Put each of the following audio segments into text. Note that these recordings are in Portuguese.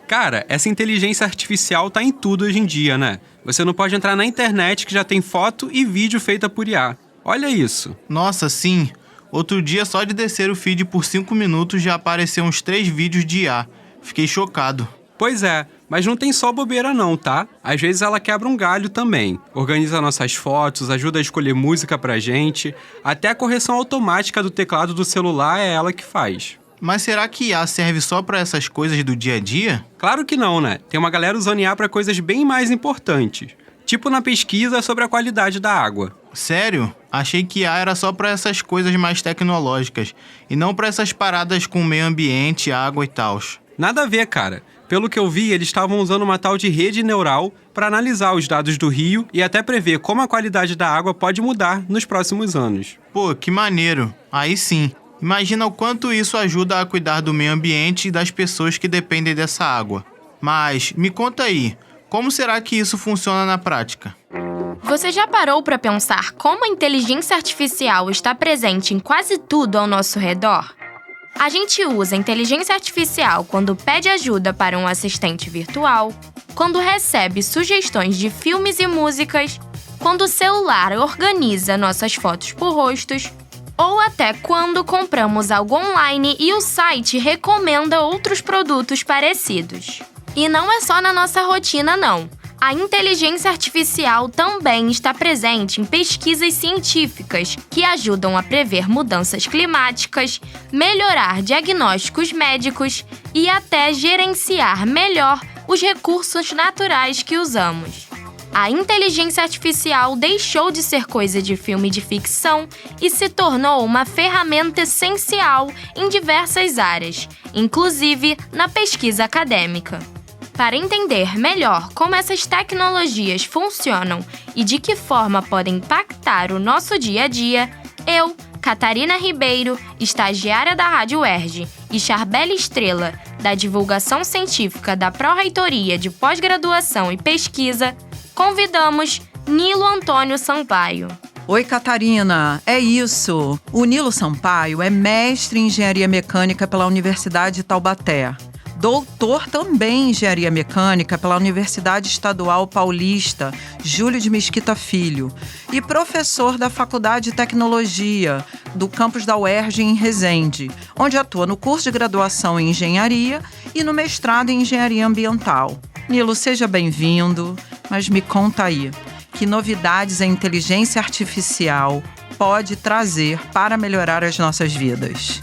Cara, essa inteligência artificial tá em tudo hoje em dia, né? Você não pode entrar na internet que já tem foto e vídeo feita por IA. Olha isso. Nossa, sim. Outro dia, só de descer o feed por 5 minutos, já apareceu uns 3 vídeos de IA. Fiquei chocado. Pois é, mas não tem só bobeira não, tá? Às vezes ela quebra um galho também. Organiza nossas fotos, ajuda a escolher música pra gente. Até a correção automática do teclado do celular é ela que faz. Mas será que IA serve só pra essas coisas do dia a dia? Claro que não, né? Tem uma galera usando IA pra coisas bem mais importantes. Tipo na pesquisa sobre a qualidade da água. Sério? Achei que IA era só pra essas coisas mais tecnológicas e não pra essas paradas com meio ambiente, água e tal. Nada a ver, cara. Pelo que eu vi, eles estavam usando uma tal de rede neural para analisar os dados do rio e até prever como a qualidade da água pode mudar nos próximos anos. Pô, que maneiro. Aí sim. Imagina o quanto isso ajuda a cuidar do meio ambiente e das pessoas que dependem dessa água. Mas, me conta aí, como será que isso funciona na prática? Você já parou para pensar como a inteligência artificial está presente em quase tudo ao nosso redor? A gente usa a inteligência artificial quando pede ajuda para um assistente virtual, quando recebe sugestões de filmes e músicas, quando o celular organiza nossas fotos por rostos, ou até quando compramos algo online e o site recomenda outros produtos parecidos. E não é só na nossa rotina, não. A inteligência artificial também está presente em pesquisas científicas que ajudam a prever mudanças climáticas, melhorar diagnósticos médicos e até gerenciar melhor os recursos naturais que usamos. A inteligência artificial deixou de ser coisa de filme de ficção e se tornou uma ferramenta essencial em diversas áreas, inclusive na pesquisa acadêmica. Para entender melhor como essas tecnologias funcionam e de que forma podem impactar o nosso dia a dia, eu, Catarina Ribeiro, estagiária da Rádio UERJ, e Charbele Estrela, da Divulgação Científica da Pró-Reitoria de Pós-Graduação e Pesquisa, convidamos Nilo Antônio Sampaio. Oi, Catarina, é isso. O Nilo Sampaio é mestre em Engenharia Mecânica pela Universidade de Taubaté. Doutor também em Engenharia Mecânica pela Universidade Estadual Paulista, Júlio de Mesquita Filho, e professor da Faculdade de Tecnologia do campus da UERJ em Resende, onde atua no curso de graduação em Engenharia e no mestrado em Engenharia Ambiental. Nilo, seja bem-vindo, mas me conta aí, que novidades a inteligência artificial pode trazer para melhorar as nossas vidas?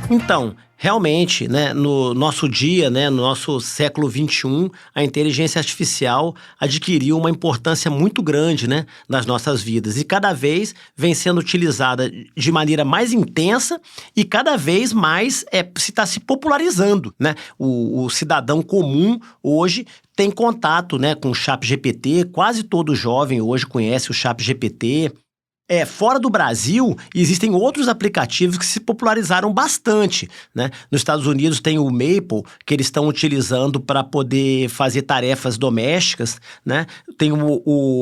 Então, realmente, né, no nosso dia, né, no nosso século XXI, a inteligência artificial adquiriu uma importância muito grande, né, nas nossas vidas. E cada vez vem sendo utilizada de maneira mais intensa e cada vez mais está se popularizando, né? O cidadão comum hoje tem contato, né, com o ChatGPT. Quase todo jovem hoje conhece o ChatGPT. Fora do Brasil, existem outros aplicativos que se popularizaram bastante, né? Nos Estados Unidos tem o Maple, que eles estão utilizando para poder fazer tarefas domésticas, né? Tem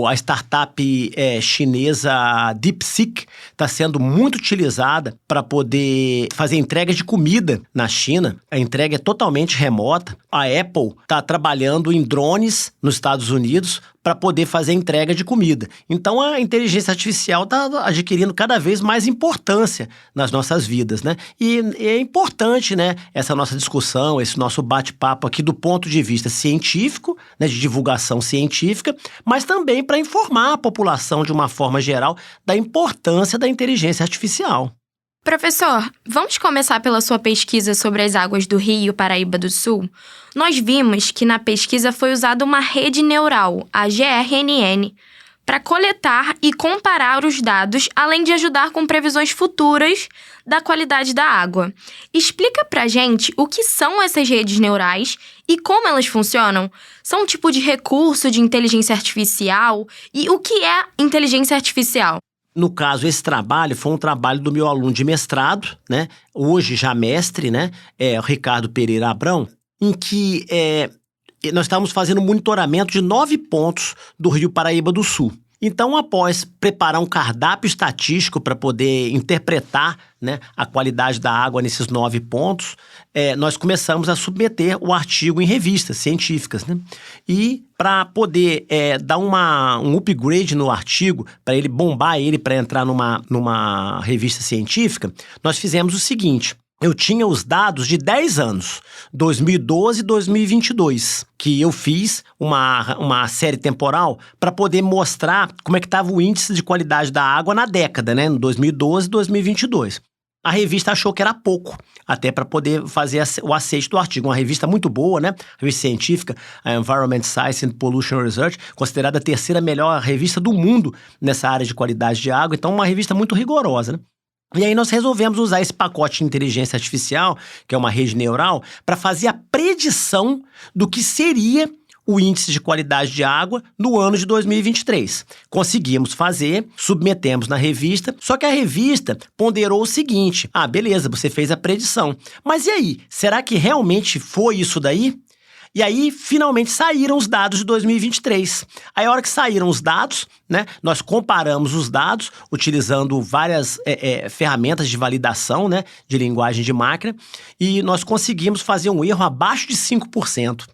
a startup chinesa DeepSeek, está sendo muito utilizada para poder fazer entrega de comida na China. A entrega é totalmente remota. A Apple está trabalhando em drones nos Estados Unidos para poder fazer entrega de comida. Então, a inteligência artificial está adquirindo cada vez mais importância nas nossas vidas, né? E é importante, né, essa nossa discussão, esse nosso bate-papo aqui do ponto de vista científico, né, de divulgação científica, mas também para informar a população de uma forma geral da importância da inteligência artificial. Professor, vamos começar pela sua pesquisa sobre as águas do Rio Paraíba do Sul? Nós vimos que na pesquisa foi usada uma rede neural, a GRNN, para coletar e comparar os dados, além de ajudar com previsões futuras da qualidade da água. Explica pra gente o que são essas redes neurais e como elas funcionam. São um tipo de recurso de inteligência artificial? E o que é inteligência artificial? No caso, esse trabalho foi um trabalho do meu aluno de mestrado, né? Hoje já mestre, né? O Ricardo Pereira Abrão, em que nós estávamos fazendo monitoramento de 9 pontos do Rio Paraíba do Sul. Então, após preparar um cardápio estatístico para poder interpretar, né, a qualidade da água nesses 9 pontos, nós começamos a submeter o artigo em revistas científicas, né? E para poder dar um upgrade no artigo, para ele bombar ele para entrar numa revista científica, nós fizemos o seguinte: eu tinha os dados de 10 anos, 2012 e 2022, que eu fiz uma série temporal para poder mostrar como é que estava o índice de qualidade da água na década, né, no 2012 e 2022. A revista achou que era pouco, até para poder fazer o aceite do artigo. Uma revista muito boa, né? Revista científica, a Environment Science and Pollution Research, considerada a 3ª melhor revista do mundo nessa área de qualidade de água. Então, uma revista muito rigorosa, né? E aí nós resolvemos usar esse pacote de inteligência artificial, que é uma rede neural, para fazer a predição do que seria o índice de qualidade de água no ano de 2023. Conseguimos fazer, submetemos na revista, só que a revista ponderou o seguinte: beleza, você fez a predição, mas e aí, será que realmente foi isso daí? E aí, finalmente, saíram os dados de 2023. Aí, a hora que saíram os dados, né, nós comparamos os dados utilizando várias ferramentas de validação, né, de linguagem de máquina, e nós conseguimos fazer um erro abaixo de 5%.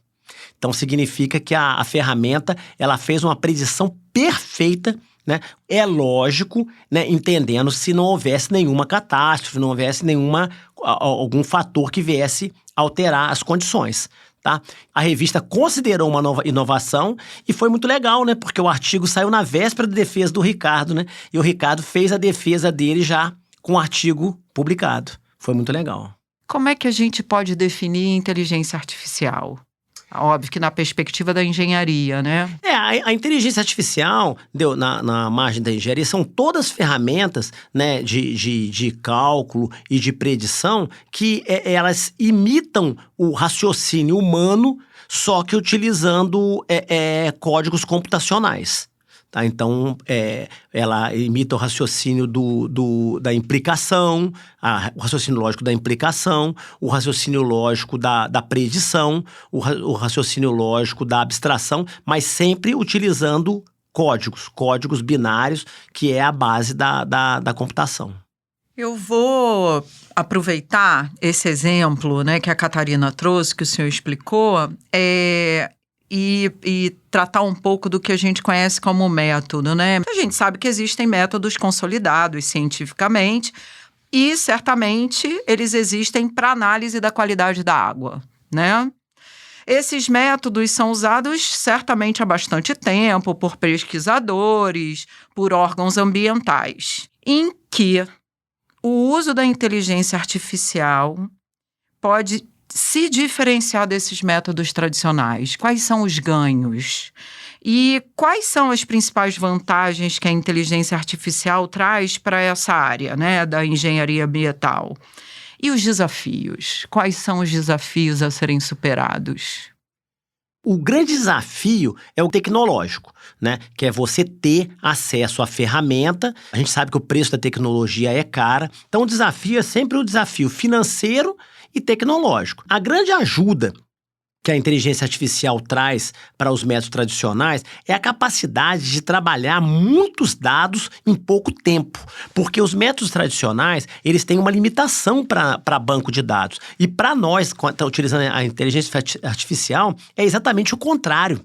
Então, significa que a ferramenta ela fez uma predição perfeita, né? É lógico, né, entendendo se não houvesse nenhuma catástrofe, não houvesse algum fator que viesse alterar as condições. Tá? A revista considerou uma nova inovação e foi muito legal, né? Porque o artigo saiu na véspera da defesa do Ricardo, né? E o Ricardo fez a defesa dele já com o artigo publicado. Foi muito legal. Como é que a gente pode definir inteligência artificial? Óbvio que na perspectiva da engenharia, né? A inteligência artificial, na margem da engenharia, são todas ferramentas, né, de cálculo e de predição que elas imitam o raciocínio humano, só que utilizando códigos computacionais. Tá? Então, ela imita o raciocínio da implicação, o raciocínio lógico da implicação, o raciocínio lógico da predição, o raciocínio lógico da abstração, mas sempre utilizando códigos binários, que é a base da computação. Eu vou aproveitar esse exemplo, né, que a Catarina trouxe, que o senhor explicou, e tratar um pouco do que a gente conhece como método, né? A gente sabe que existem métodos consolidados cientificamente e, certamente, eles existem para análise da qualidade da água, né? Esses métodos são usados, certamente, há bastante tempo por pesquisadores, por órgãos ambientais, em que o uso da inteligência artificial pode se diferenciar desses métodos tradicionais. Quais são os ganhos? E quais são as principais vantagens que a inteligência artificial traz para essa área, né, da engenharia ambiental? E os desafios? Quais são os desafios a serem superados? O grande desafio é o tecnológico, né? Que é você ter acesso à ferramenta. A gente sabe que o preço da tecnologia é cara. Então, o desafio é sempre o desafio financeiro e tecnológico. A grande ajuda que a inteligência artificial traz para os métodos tradicionais é a capacidade de trabalhar muitos dados em pouco tempo, porque os métodos tradicionais, eles têm uma limitação para banco de dados. E para nós, quando está utilizando a inteligência artificial, é exatamente o contrário.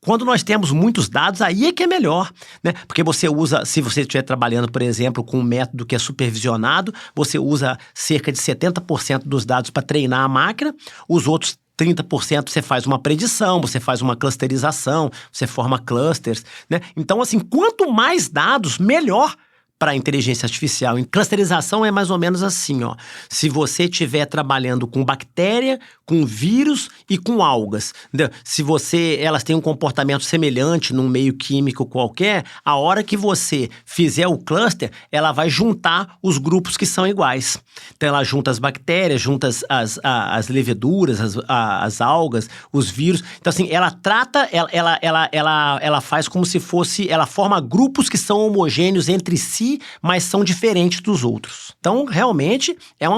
Quando nós temos muitos dados, aí é que é melhor, né? Porque você usa, se você estiver trabalhando, por exemplo, com um método que é supervisionado, você usa cerca de 70% dos dados para treinar a máquina, os outros 30% você faz uma predição, você faz uma clusterização, você forma clusters, né? Então, assim, quanto mais dados, melhor para a inteligência artificial. Em clusterização é mais ou menos assim, ó. Se você estiver trabalhando com bactéria, com vírus e com algas, entendeu? Se elas têm um comportamento semelhante num meio químico qualquer, a hora que você fizer o cluster, ela vai juntar os grupos que são iguais. Então, ela junta as bactérias, junta as leveduras, as algas, os vírus. Então, assim, ela trata, ela faz como se fosse, ela forma grupos que são homogêneos entre si, mas são diferentes dos outros. Então, realmente, é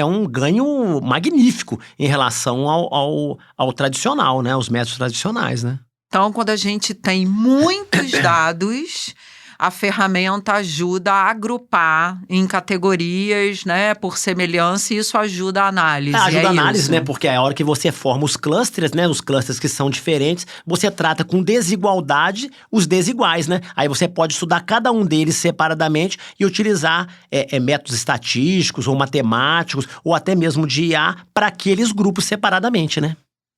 um ganho magnífico em relação ao tradicional, né? Aos métodos tradicionais, né? Então, quando a gente tem muitos dados, a ferramenta ajuda a agrupar em categorias, né, por semelhança, e isso ajuda a análise. Ajuda a análise, isso. né? Porque a hora que você forma os clusters, né? Os clusters que são diferentes, você trata com desigualdade os desiguais, né? Aí você pode estudar cada um deles separadamente e utilizar métodos estatísticos ou matemáticos ou até mesmo de IA para aqueles grupos separadamente, né?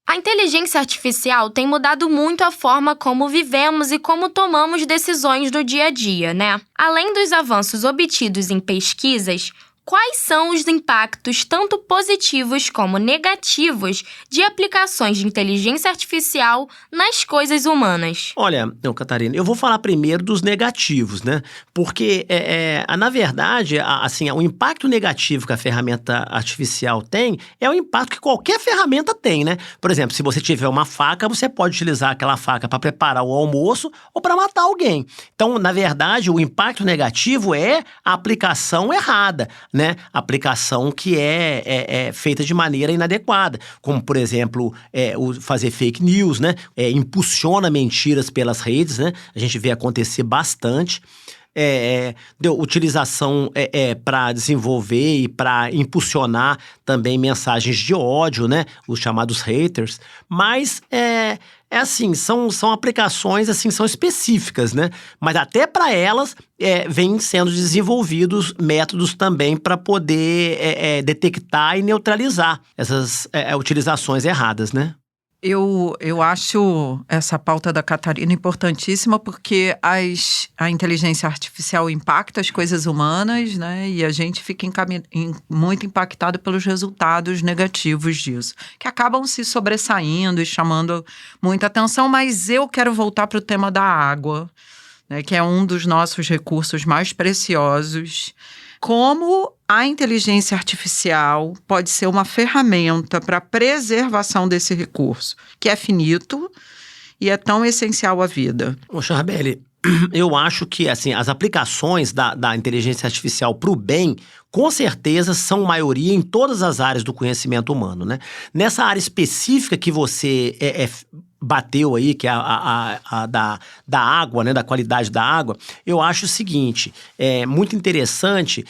A inteligência artificial tem mudado muito a forma como vivemos e como tomamos decisões no dia a dia, né? Além dos avanços obtidos em pesquisas, quais são os impactos tanto positivos como negativos de aplicações de inteligência artificial nas coisas humanas? Olha, Catarina, eu vou falar primeiro dos negativos, né? Porque, na verdade, assim, o impacto negativo que a ferramenta artificial tem é o impacto que qualquer ferramenta tem, né? Por exemplo, se você tiver uma faca, você pode utilizar aquela faca para preparar o almoço ou para matar alguém. Então, na verdade, o impacto negativo é a aplicação errada, né? Aplicação que é feita de maneira inadequada, como, por exemplo, fazer fake news, né? Impulsiona mentiras pelas redes, né? A gente vê acontecer bastante. Utilização para desenvolver e para impulsionar também mensagens de ódio, né? Os chamados haters. Mas assim, são aplicações assim, são específicas, né? Mas até para elas vêm sendo desenvolvidos métodos também para poder detectar e neutralizar essas utilizações erradas, né? Eu acho essa pauta da Catarina importantíssima porque a inteligência artificial impacta as coisas humanas, né? E a gente fica muito impactado pelos resultados negativos disso, que acabam se sobressaindo e chamando muita atenção. Mas eu quero voltar para o tema da água, né? Que é um dos nossos recursos mais preciosos. Como a inteligência artificial pode ser uma ferramenta para a preservação desse recurso, que é finito e é tão essencial à vida. Ô, Charbelli, eu acho que assim, as aplicações da inteligência artificial para o bem, com certeza, são maioria em todas as áreas do conhecimento humano, né? Nessa área específica que você bateu aí, que é a da água, né, da qualidade da água, eu acho o seguinte, muito interessante,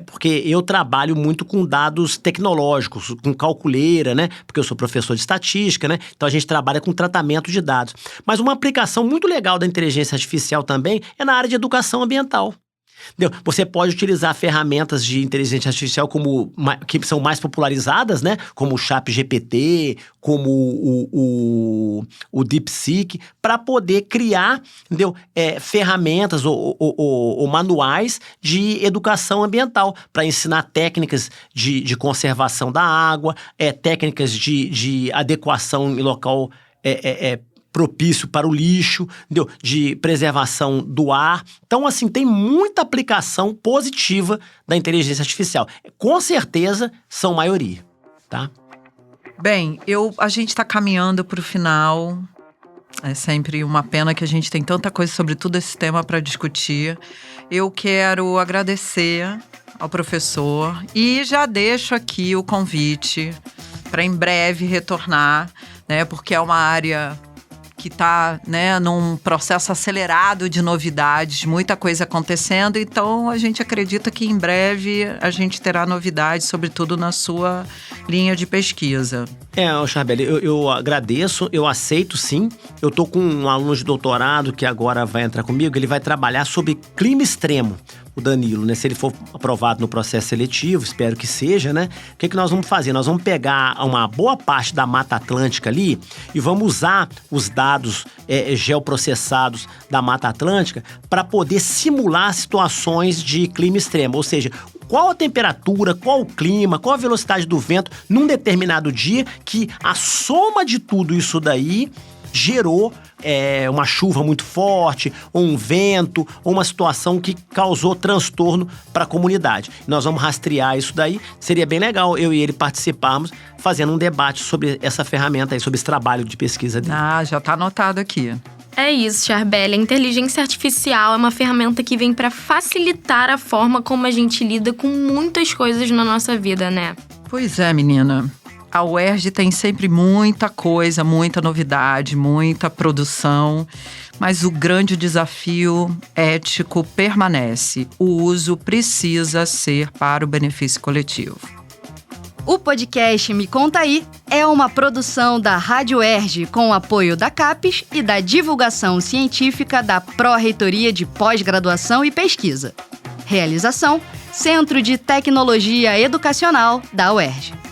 porque eu trabalho muito com dados tecnológicos, com calculeira, né, porque eu sou professor de estatística, né, então a gente trabalha com tratamento de dados. Mas uma aplicação muito legal da inteligência artificial também é na área de educação ambiental. Entendeu? Você pode utilizar ferramentas de inteligência artificial que são mais popularizadas, né? Como o ChatGPT, como o DeepSeek, para poder criar, entendeu? Ferramentas ou manuais de educação ambiental, para ensinar técnicas de conservação da água, técnicas de adequação em local propício para o lixo, entendeu? De preservação do ar. Então, assim, tem muita aplicação positiva da inteligência artificial. Com certeza, são maioria, tá? Bem, a gente está caminhando para o final. É sempre uma pena que a gente tem tanta coisa sobre todo esse tema para discutir. Eu quero agradecer ao professor e já deixo aqui o convite para em breve retornar, né? Porque é uma área que está, né, num processo acelerado de novidades, muita coisa acontecendo, então a gente acredita que em breve a gente terá novidades, sobretudo na sua linha de pesquisa. Charbelli, eu agradeço, eu aceito sim. Eu tô com um aluno de doutorado que agora vai entrar comigo, ele vai trabalhar sobre clima extremo, o Danilo, né? Se ele for aprovado no processo seletivo, espero que seja, né? O que nós vamos fazer? Nós vamos pegar uma boa parte da Mata Atlântica ali e vamos usar os dados geoprocessados da Mata Atlântica para poder simular situações de clima extremo, ou seja, qual a temperatura, qual o clima, qual a velocidade do vento num determinado dia que a soma de tudo isso daí gerou uma chuva muito forte, ou um vento, ou uma situação que causou transtorno para a comunidade. Nós vamos rastrear isso daí. Seria bem legal eu e ele participarmos fazendo um debate sobre essa ferramenta aí, sobre esse trabalho de pesquisa dele. Já está anotado aqui. É isso, Charbelli. A inteligência artificial é uma ferramenta que vem para facilitar a forma como a gente lida com muitas coisas na nossa vida, né? Pois é, menina. a UERJ tem sempre muita coisa, muita novidade, muita produção, mas o grande desafio ético permanece. O uso precisa ser para o benefício coletivo. O podcast Me Conta Aí é uma produção da Rádio UERJ com o apoio da CAPES e da divulgação científica da Pró-Reitoria de Pós-Graduação e Pesquisa. Realização: Centro de Tecnologia Educacional da UERJ.